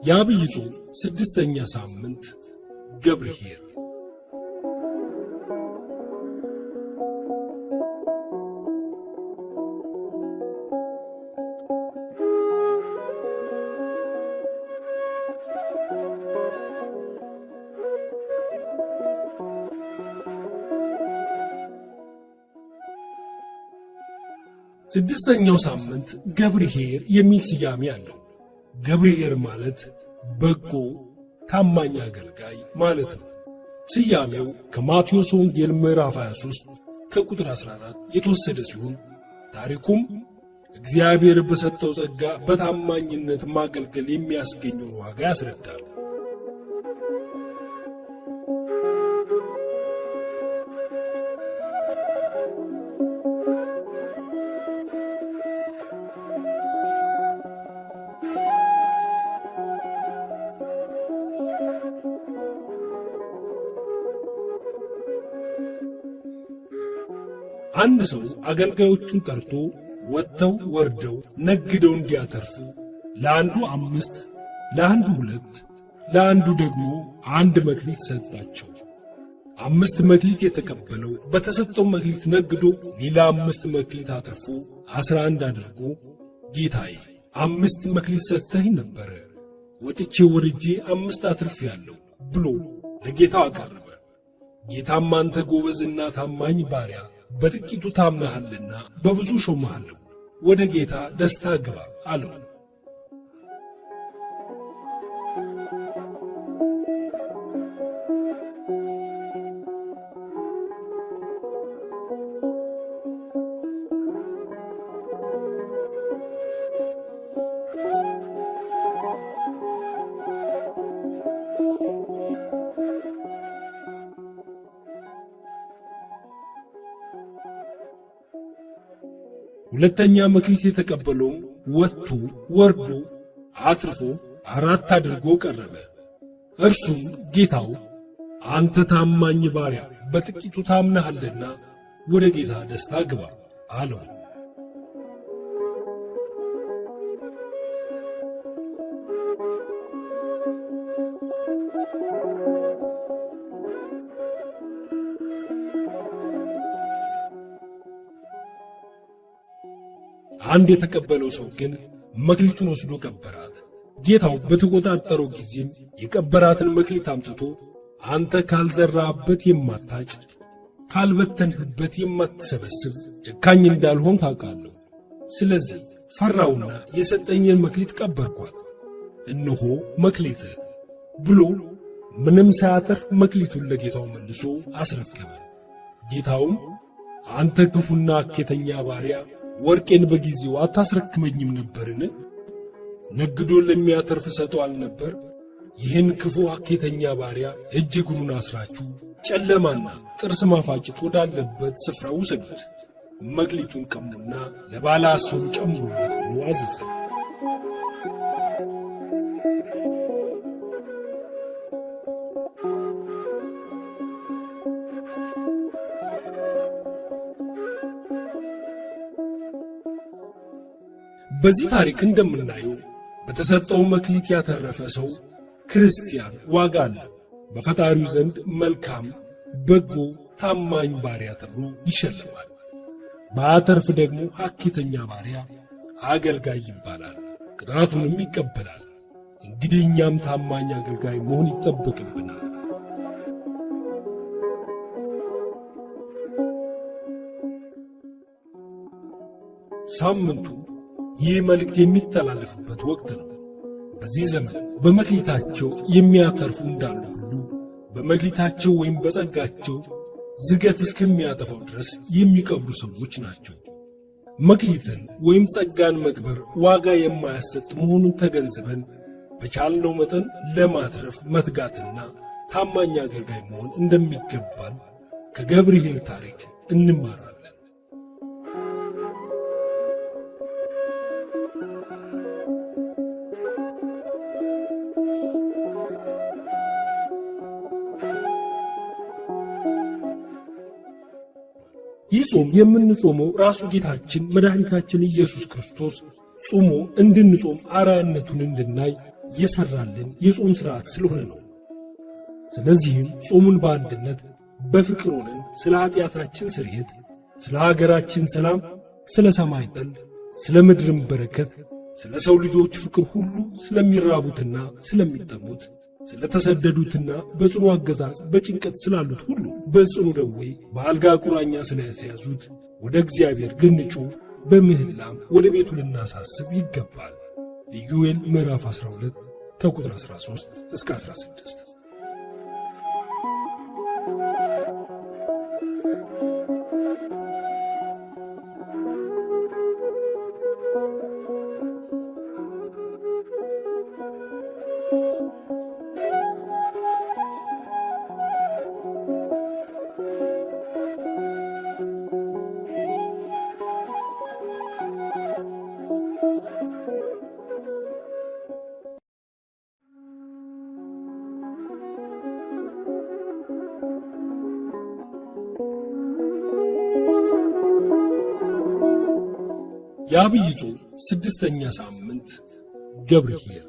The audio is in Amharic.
የዐቢይ ጾም 6ኛ ሳምንት ገብርኄር። ስድስተኛው ሳምንት ገብርኄር የሚል ስያሜ አለው። ገብርኄር ማለት በጎ ታማኝ አገልጋይ ማለት ነው። ስያሜው ከማቴዎስ ወንጌል ምዕራፍ 23 ከቁጥር 14 የተወሰደ ሲሆን ታሪኩም እግዚአብሔር በሰጠው ጸጋ በታማኝነት ማገልገል የሚያስገኘውን ዋጋ ያስረዳል። አንድ ሰው አገልጋዮቹን ጠርቶ ወጥተው ወርደው ነግደው እንዲያተርፉ ለአንዱ 5 ለአንዱ 2 ለአንዱ ደግሞ 1 መክሊት ሰጣቸው። 5 መክሊት የተቀበለው በተሰጠው መክሊት ነግዶ ሌላ 5 መክሊት አትርፎ 11 አድርጎ ጌታዬ 5 መክሊት ሰጥተኸኝ ነበረ፣ ወጥቼ ወርጄ 5 አትርፌአለሁ ብሎ ለጌታው አቀረበ። ጌታም አንተ ጎበዝና ታማኝ ባሪያ በጥቂቱ ታምነሃልና በብዙ ሾመሃለሁ፣ ወደ ጌታ ደስታ ግባ አለው። ሁለተኛ መክሊት የተቀበለው ወጥቶ ወርዶ አትርፎ 4 አድርጎ ቀረበ። እርሱም ጌታው አንተ ታማኝ ባሪያ በጥቂቱ ታምነሃልና ወደ ጌታ ደስታ ግባ አለው። አንድ የተቀበለው ሰው ግን መክሊቱን ወስዶ ቀበራት። ጌታው በተቆጣጠረው ጊዜም የቀበራትን መክሊት አምጥቶ አንተ ካልዘራህበት የማታጭ ካልበተንህበት የማትሰበስብ ጨካኝ እንዳልሆን ታውቃለሁ። ስለዚህ ፈራውና የሰጠኝን መክሊት ቀበርኳት፣ እነሆ መክሊትህ ብሎ ምንም ሳያተርፍ መክሊቱን ለጌታው መልሶ አስረከበ። ጌታውም አንተ ክፉና አኬተኛ ባሪያ ወርቄን በጊዜው አታስረክመኝም ነበርን? ነግዶ ለሚያተርፍ ሰጠው አልነበር? ይህን ክፉ አኬተኛ ባሪያ እጅ እግሩን አስራችሁ ጨለማና ጥርስ ማፋጨት ወዳለበት ስፍራ ውሰዱት፣ መክሊቱን ቀሙና ለባለ 10 ጨምሩለት ብሎ አዘዘ። በዚህ ታሪክ እንደምናየው በተሰጠው መክሊት ያተረፈ ሰው ክርስቲያን ዋጋ አለው። በፈጣሪው ዘንድ መልካም፣ በጎ፣ ታማኝ ባሪያ ተብሎ ይሸልማል። ባያተርፍ ደግሞ ሐኬተኛ ባሪያ አገልጋይ ይባላል፣ ቅጣቱንም ይቀበላል። እንግዲህ እኛም ታማኝ አገልጋይ መሆን ይጠበቅብናል። ሳምንቱ ይህ መልእክት የሚተላለፍበት ወቅት ነው። በዚህ ዘመን በመክሊታቸው የሚያተርፉ እንዳሉ ሁሉ በመክሊታቸው ወይም በጸጋቸው ዝገት እስከሚያጠፋው ድረስ የሚቀብሩ ሰዎች ናቸው። መክሊትን ወይም ጸጋን መቅበር ዋጋ የማያሰጥ መሆኑን ተገንዝበን በቻልነው መጠን ለማትረፍ መትጋትና ታማኝ አገልጋይ መሆን እንደሚገባን ከገብርኄር ታሪክ እንማራለን። ይህ ጾም የምንጾመው ራሱ ጌታችን መድኃኒታችን ኢየሱስ ክርስቶስ ጾሞ እንድንጾም አርአያነቱን እንድናይ የሰራልን የጾም ሥርዓት ስለሆነ ነው። ስለዚህም ጾሙን በአንድነት በፍቅር ሆነን ስለ ኃጢአታችን ስርየት፣ ስለ ሀገራችን ሰላም፣ ስለ ሰማይ ጠል፣ ስለ ምድርም በረከት፣ ስለ ሰው ልጆች ፍቅር ሁሉ፣ ስለሚራቡትና ስለሚጠሙት፣ ስለ ተሰደዱትና በጽኑ አገዛዝ በጭንቀት ስላሉት ሁሉ፣ በጽኑ ደዌ በአልጋ ቁራኛ ስለተያዙት ወደ እግዚአብሔር ልንጮህ በምህላም ወደ ቤቱ ልናሳስብ ይገባል። ኢዮኤል ምዕራፍ 12 ከቁጥር 13 እስከ 16። የአብይ ጾም 6ኛ ሳምንት ገብርኄር